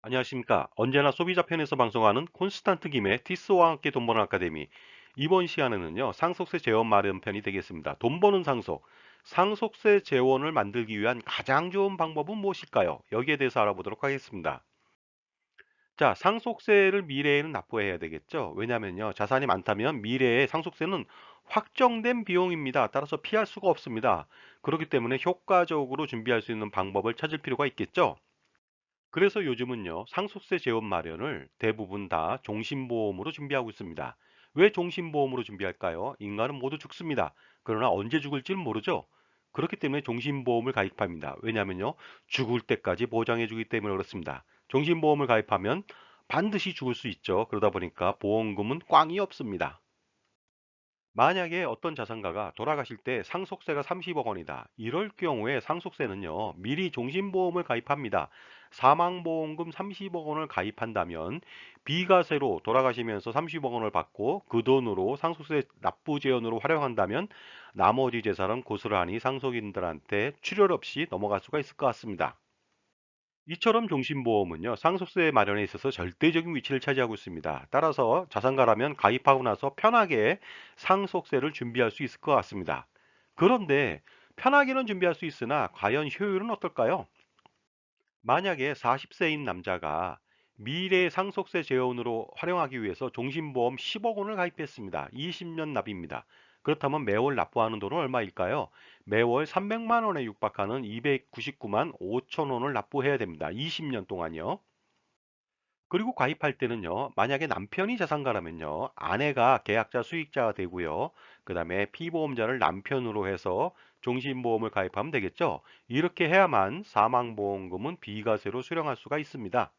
안녕하십니까. 언제나 소비자 편에서 방송하는 콘스탄트 김의 티스와 함께 돈 버는 아카데미. 이번 시간에는요, 상속세 재원 마련 편이 되겠습니다. 돈 버는 상속. 상속세 재원을 만들기 위한 가장 좋은 방법은 무엇일까요? 여기에 대해서 알아보도록 하겠습니다. 자, 상속세를 미래에는 납부해야 되겠죠. 왜냐면요, 자산이 많다면 미래에 상속세는 확정된 비용입니다. 따라서 피할 수가 없습니다. 그렇기 때문에 효과적으로 준비할 수 있는 방법을 찾을 필요가 있겠죠. 그래서 요즘은요, 상속세 재원 마련을 대부분 다 종신보험으로 준비하고 있습니다. 왜 종신보험으로 준비할까요? 인간은 모두 죽습니다. 그러나 언제 죽을지는 모르죠. 그렇기 때문에 종신보험을 가입합니다. 왜냐하면요, 죽을 때까지 보장해주기 때문에 그렇습니다. 종신보험을 가입하면 반드시 죽을 수 있죠. 그러다 보니까 보험금은 꽝이 없습니다. 만약에 어떤 자산가가 돌아가실 때 상속세가 30억 원이다. 이럴 경우에 상속세는요, 미리 종신보험을 가입합니다. 사망보험금 30억 원을 가입한다면 비과세로 돌아가시면서 30억 원을 받고 그 돈으로 상속세 납부 재원으로 활용한다면 나머지 재산은 고스란히 상속인들한테 출혈 없이 넘어갈 수가 있을 것 같습니다. 이처럼 종신보험은요, 상속세 마련에 있어서 절대적인 위치를 차지하고 있습니다. 따라서 자산가라면 가입하고 나서 편하게 상속세를 준비할 수 있을 것 같습니다. 그런데 편하게는 준비할 수 있으나 과연 효율은 어떨까요? 만약에 40세인 남자가 미래 상속세 재원으로 활용하기 위해서 종신보험 10억 원을 가입했습니다. 20년 납입니다. 그렇다면 매월 납부하는 돈은 얼마일까요? 매월 300만 원에 육박하는 299만 5천 원을 납부해야 됩니다. 20년 동안요. 그리고 가입할 때는요, 만약에 남편이 자산가라면요, 아내가 계약자 수익자가 되고요, 그 다음에 피보험자를 남편으로 해서 종신보험을 가입하면 되겠죠. 이렇게 해야만 사망보험금은 비과세로 수령할 수가 있습니다.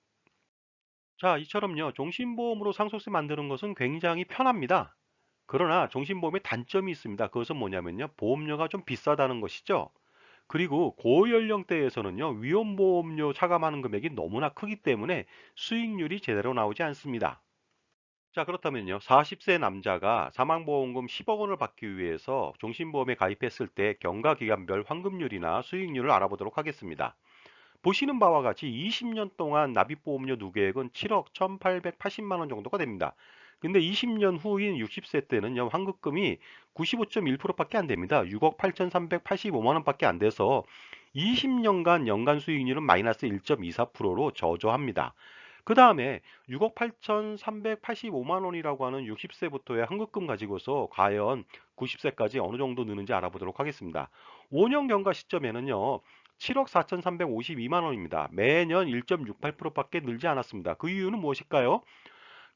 자, 이처럼요, 종신보험으로 상속세 만드는 것은 굉장히 편합니다. 그러나 종신보험에 단점이 있습니다. 그것은 뭐냐면요, 보험료가 좀 비싸다는 것이죠. 그리고 고연령대에서는요, 위험보험료 차감하는 금액이 너무나 크기 때문에 수익률이 제대로 나오지 않습니다. 자, 그렇다면요, 40세 남자가 사망보험금 10억 원을 받기 위해서 종신보험에 가입했을 때 경과기간별 환급률이나 수익률을 알아보도록 하겠습니다. 보시는 바와 같이 20년 동안 납입보험료 누계액은 7억 1,880만 원 정도가 됩니다. 근데 20년 후인 60세 때는요, 환급금이 95.1%밖에 안 됩니다. 6억 8,385만 원밖에 안 돼서 20년간 연간 수익률은 마이너스 1.24%로 저조합니다. 그 다음에 6억 8,385만 원이라고 하는 60세부터의 환급금 가지고서 과연 90세까지 어느 정도 느는지 알아보도록 하겠습니다. 5년 경과 시점에는요, 7억 4,352만 원입니다. 매년 1.68%밖에 늘지 않았습니다. 그 이유는 무엇일까요?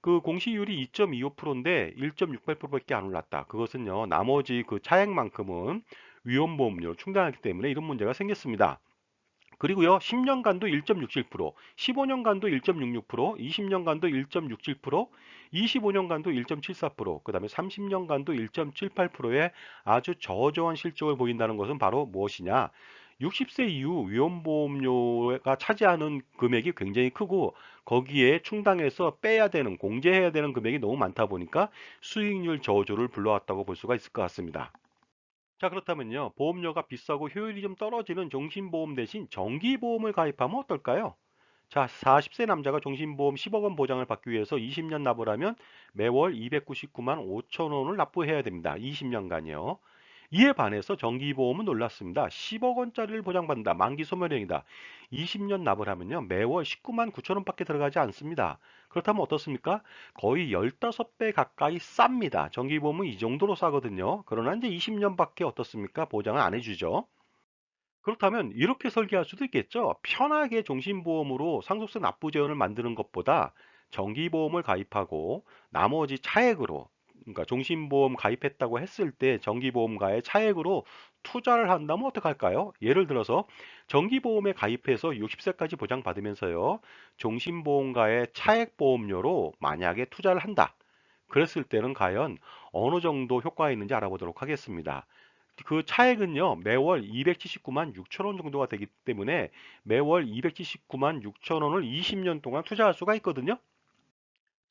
그 공시율이 2.25%인데 1.68%밖에 안 올랐다. 그것은요, 나머지 그 차액만큼은 위험보험료 충당하기 때문에 이런 문제가 생겼습니다. 그리고요, 10년간도 1.67%, 15년간도 1.66%, 20년간도 1.67%, 25년간도 1.74%, 그 다음에 30년간도 1.78%의 아주 저조한 실적을 보인다는 것은 바로 무엇이냐? 60세 이후 위험보험료가 차지하는 금액이 굉장히 크고 거기에 충당해서 빼야 되는, 공제해야 되는 금액이 너무 많다 보니까 수익률 저조를 불러왔다고 볼 수가 있을 것 같습니다. 자, 그렇다면요, 보험료가 비싸고 효율이 좀 떨어지는 종신보험 대신 정기보험을 가입하면 어떨까요? 자, 40세 남자가 종신보험 10억 원 보장을 받기 위해서 20년 납을 하면 매월 299만 5천 원을 납부해야 됩니다. 20년간요. 이에 반해서 정기보험은 놀랐습니다. 10억 원짜리를 보장받는다. 만기 소멸형이다. 20년 납을 하면요, 매월 19만 9천 원밖에 들어가지 않습니다. 그렇다면 어떻습니까? 거의 15배 가까이 쌉니다. 정기보험은 이 정도로 싸거든요. 그러나 이제 20년밖에 어떻습니까? 보장을 안 해주죠. 그렇다면 이렇게 설계할 수도 있겠죠. 편하게 종신보험으로 상속세 납부 재원을 만드는 것보다 정기보험을 가입하고 나머지 차액으로, 그러니까 종신보험 가입했다고 했을 때 정기보험가의 차액으로 투자를 한다면 어떡할까요? 예를 들어서 정기보험에 가입해서 60세까지 보장받으면서요, 종신보험가의 차액보험료로 만약에 투자를 한다. 그랬을 때는 과연 어느 정도 효과가 있는지 알아보도록 하겠습니다. 그 차액은요, 매월 279만 6천 원 정도가 되기 때문에 매월 279만 6천 원을 20년 동안 투자할 수가 있거든요.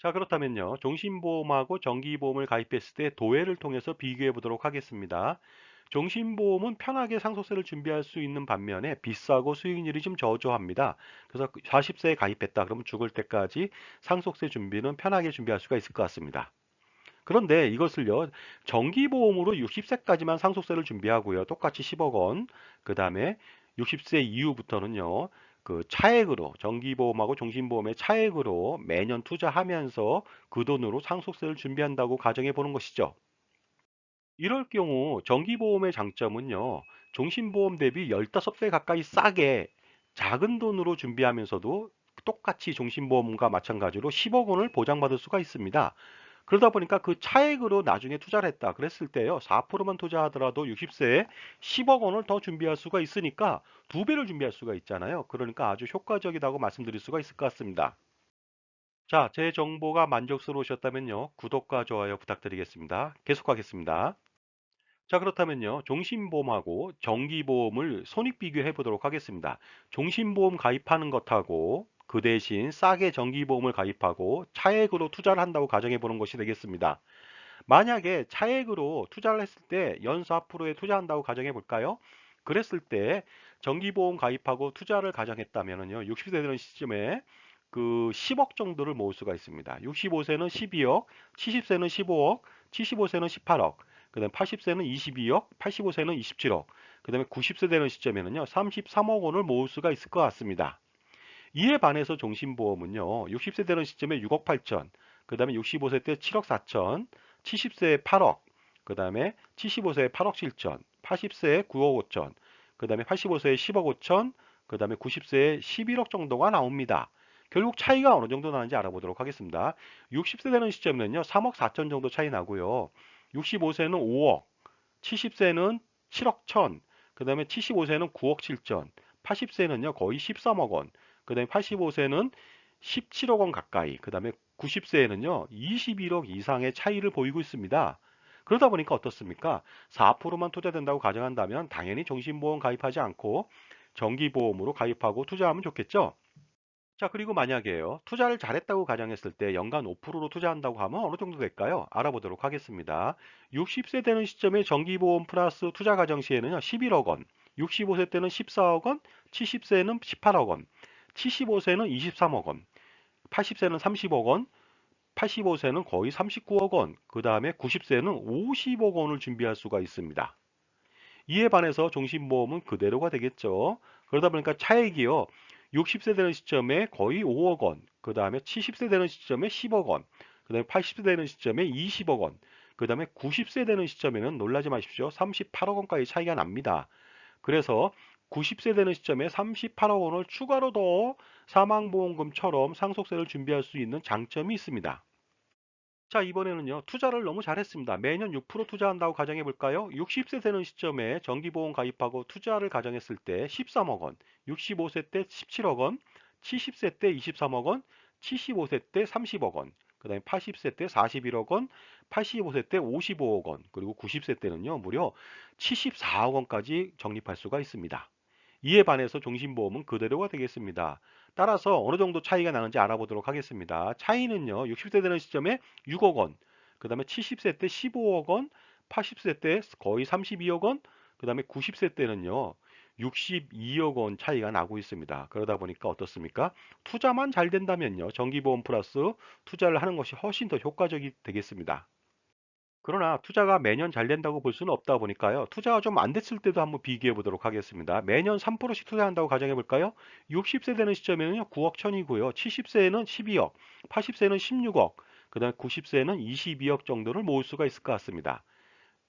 자, 그렇다면요, 종신보험하고 정기보험을 가입했을 때 도해를 통해서 비교해 보도록 하겠습니다. 종신보험은 편하게 상속세를 준비할 수 있는 반면에 비싸고 수익률이 좀 저조합니다. 그래서 40세에 가입했다 그러면 죽을 때까지 상속세 준비는 편하게 준비할 수가 있을 것 같습니다. 그런데 이것을요, 정기보험으로 60세까지만 상속세를 준비하고요. 똑같이 10억 원. 그 다음에 60세 이후부터는요, 그 차액으로, 정기보험하고 종신보험의 차액으로 매년 투자하면서 그 돈으로 상속세를 준비한다고 가정해 보는 것이죠. 이럴 경우 정기보험의 장점은요, 종신보험 대비 15배 가까이 싸게 작은 돈으로 준비하면서도 똑같이 종신보험과 마찬가지로 10억 원을 보장받을 수가 있습니다. 그러다 보니까 그 차액으로 나중에 투자를 했다 그랬을 때요, 4%만 투자하더라도 60세에 10억 원을 더 준비할 수가 있으니까 두 배를 준비할 수가 있잖아요. 그러니까 아주 효과적이라고 말씀드릴 수가 있을 것 같습니다. 자, 제 정보가 만족스러우셨다면요, 구독과 좋아요 부탁드리겠습니다. 계속하겠습니다. 자, 그렇다면요, 종신보험하고 정기보험을 손익 비교해 보도록 하겠습니다. 종신보험 가입하는 것하고 그 대신 싸게 정기보험을 가입하고 차액으로 투자를 한다고 가정해 보는 것이 되겠습니다. 만약에 차액으로 투자를 했을 때 연수 4%에 투자한다고 가정해 볼까요? 그랬을 때 정기보험 가입하고 투자를 가정했다면요, 60세 되는 시점에 그 10억 정도를 모을 수가 있습니다. 65세는 12억, 70세는 15억, 75세는 18억, 그다음 80세는 22억, 85세는 27억, 그다음에 90세 되는 시점에는요, 33억 원을 모을 수가 있을 것 같습니다. 이에 반해서 종신보험은요, 60세 되는 시점에 6억 8천, 그 다음에 65세 때 7억 4천, 70세에 8억, 그 다음에 75세에 8억 7천, 80세에 9억 5천, 그 다음에 85세에 10억 5천, 그 다음에 90세에 11억 정도가 나옵니다. 결국 차이가 어느 정도 나는지 알아보도록 하겠습니다. 60세 되는 시점에는요, 3억 4천 정도 차이 나고요. 65세는 5억, 70세는 7억 천, 그 다음에 75세는 9억 7천, 80세는요 거의 13억 원, 그 다음에 85세는 17억 원 가까이, 그 다음에 90세에는요 21억 이상의 차이를 보이고 있습니다. 그러다 보니까 어떻습니까? 4%만 투자된다고 가정한다면 당연히 종신보험 가입하지 않고 정기보험으로 가입하고 투자하면 좋겠죠? 자, 그리고 만약에요, 투자를 잘했다고 가정했을 때 연간 5%로 투자한다고 하면 어느 정도 될까요? 알아보도록 하겠습니다. 60세 되는 시점에 정기보험 플러스 투자 가정 시에는요, 11억 원, 65세 때는 14억 원, 70세는 18억 원, 75세는 23억 원, 80세는 30억 원, 85세는 거의 39억 원, 그 다음에 90세는 50억 원을 준비할 수가 있습니다. 이에 반해서 종신보험은 그대로가 되겠죠. 그러다 보니까 차액이요, 60세 되는 시점에 거의 5억 원, 그 다음에 70세 되는 시점에 10억 원, 그 다음에 80세 되는 시점에 20억 원, 그 다음에 90세 되는 시점에는 놀라지 마십시오. 38억 원까지 차이가 납니다. 그래서 90세 되는 시점에 38억 원을 추가로 더 사망보험금처럼 상속세를 준비할 수 있는 장점이 있습니다. 자, 이번에는요, 투자를 너무 잘했습니다. 매년 6% 투자한다고 가정해 볼까요? 60세 되는 시점에 정기보험 가입하고 투자를 가정했을 때 13억 원, 65세 때 17억 원, 70세 때 23억 원, 75세 때 30억 원, 그 다음에 80세 때 41억 원, 85세 때 55억 원, 그리고 90세 때는요, 무려 74억 원까지 적립할 수가 있습니다. 이에 반해서 종신보험은 그대로가 되겠습니다. 따라서 어느 정도 차이가 나는지 알아보도록 하겠습니다. 차이는요, 60세 되는 시점에 6억 원, 그 다음에 70세 때 15억 원, 80세 때 거의 32억 원, 그 다음에 90세 때는요, 62억 원 차이가 나고 있습니다. 그러다 보니까 어떻습니까? 투자만 잘 된다면요, 정기보험 플러스 투자를 하는 것이 훨씬 더 효과적이 되겠습니다. 그러나 투자가 매년 잘 된다고 볼 수는 없다 보니까요. 투자가 좀 안 됐을 때도 한번 비교해 보도록 하겠습니다. 매년 3%씩 투자한다고 가정해 볼까요? 60세 되는 시점에는요, 9억 천이고요. 70세에는 12억, 80세는 16억, 그 다음에 90세는 22억 정도를 모을 수가 있을 것 같습니다.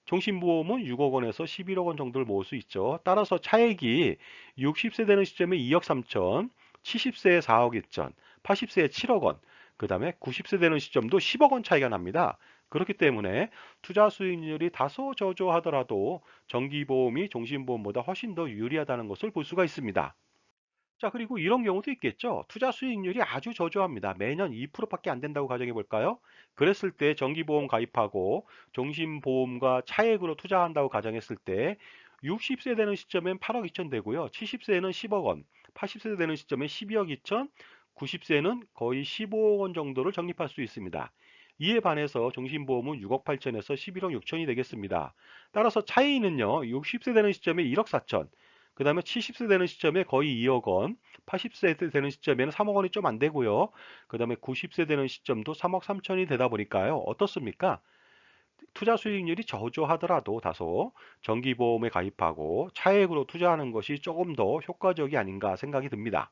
종신보험은 6억 원에서 11억 원 정도를 모을 수 있죠. 따라서 차액이 60세 되는 시점에 2억 3천, 70세에 4억 1천, 80세에 7억 원, 그 다음에 90세 되는 시점도 10억 원 차이가 납니다. 그렇기 때문에 투자 수익률이 다소 저조하더라도 정기보험이 종신보험보다 훨씬 더 유리하다는 것을 볼 수가 있습니다. 자, 그리고 이런 경우도 있겠죠. 투자 수익률이 아주 저조합니다. 매년 2%밖에 안 된다고 가정해 볼까요? 그랬을 때 정기보험 가입하고 종신보험과 차액으로 투자한다고 가정했을 때 60세 되는 시점엔 8억 2천 되고요. 70세에는 10억 원, 80세 되는 시점에 12억 2천, 90세는 거의 15억 원 정도를 적립할 수 있습니다. 이에 반해서 종신보험은 6억 8천에서 11억 6천이 되겠습니다. 따라서 차이는요, 60세 되는 시점에 1억 4천, 그 다음에 70세 되는 시점에 거의 2억 원, 80세 되는 시점에는 3억 원이 좀 안 되고요. 그 다음에 90세 되는 시점도 3억 3천이 되다 보니까요. 어떻습니까? 투자 수익률이 저조하더라도 다소 정기보험에 가입하고 차액으로 투자하는 것이 조금 더 효과적이 아닌가 생각이 듭니다.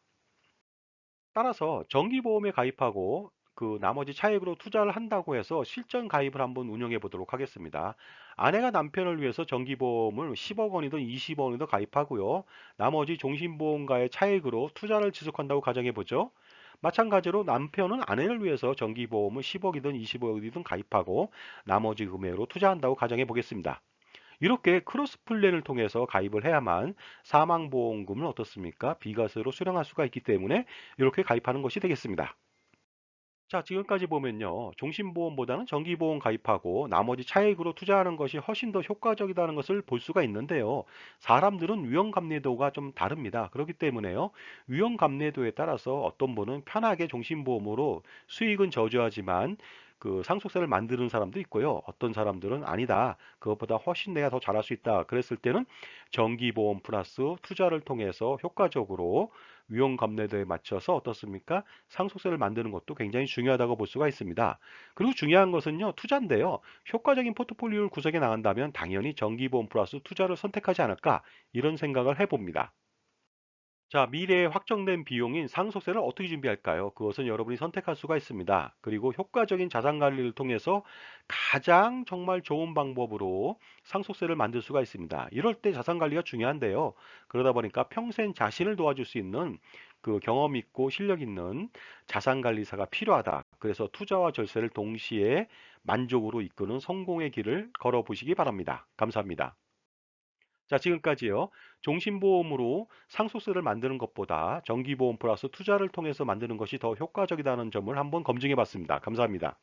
따라서 정기보험에 가입하고 그 나머지 차액으로 투자를 한다고 해서 실전 가입을 한번 운영해 보도록 하겠습니다. 아내가 남편을 위해서 정기보험을 10억 원이든 20억 원이든 가입하고요. 나머지 종신보험가의 차액으로 투자를 지속한다고 가정해 보죠. 마찬가지로 남편은 아내를 위해서 정기보험을 10억이든 20억이든 가입하고 나머지 금액으로 투자한다고 가정해 보겠습니다. 이렇게 크로스 플랜을 통해서 가입을 해야만 사망보험금을 어떻습니까? 비과세로 수령할 수가 있기 때문에 이렇게 가입하는 것이 되겠습니다. 자, 지금까지 보면요. 종신보험보다는 정기보험 가입하고 나머지 차익으로 투자하는 것이 훨씬 더 효과적이라는 것을 볼 수가 있는데요. 사람들은 위험감내도가 좀 다릅니다. 그렇기 때문에요. 위험감내도에 따라서 어떤 분은 편하게 종신보험으로 수익은 저조하지만 그 상속세를 만드는 사람도 있고요. 어떤 사람들은 아니다. 그것보다 훨씬 내가 더 잘할 수 있다. 그랬을 때는 정기보험 플러스 투자를 통해서 효과적으로 위험감내도에 맞춰서 어떻습니까? 상속세를 만드는 것도 굉장히 중요하다고 볼 수가 있습니다. 그리고 중요한 것은요, 투자인데요. 효과적인 포트폴리오를 구성해 나간다면 당연히 정기보험 플러스 투자를 선택하지 않을까 이런 생각을 해봅니다. 자, 미래에 확정된 비용인 상속세를 어떻게 준비할까요? 그것은 여러분이 선택할 수가 있습니다. 그리고 효과적인 자산 관리를 통해서 가장 정말 좋은 방법으로 상속세를 만들 수가 있습니다. 이럴 때 자산 관리가 중요한데요. 그러다 보니까 평생 자신을 도와줄 수 있는 그 경험 있고 실력 있는 자산 관리사가 필요하다. 그래서 투자와 절세를 동시에 만족으로 이끄는 성공의 길을 걸어보시기 바랍니다. 감사합니다. 자, 지금까지요. 종신보험으로 상속세를 만드는 것보다 정기보험 플러스 투자를 통해서 만드는 것이 더 효과적이라는 점을 한번 검증해 봤습니다. 감사합니다.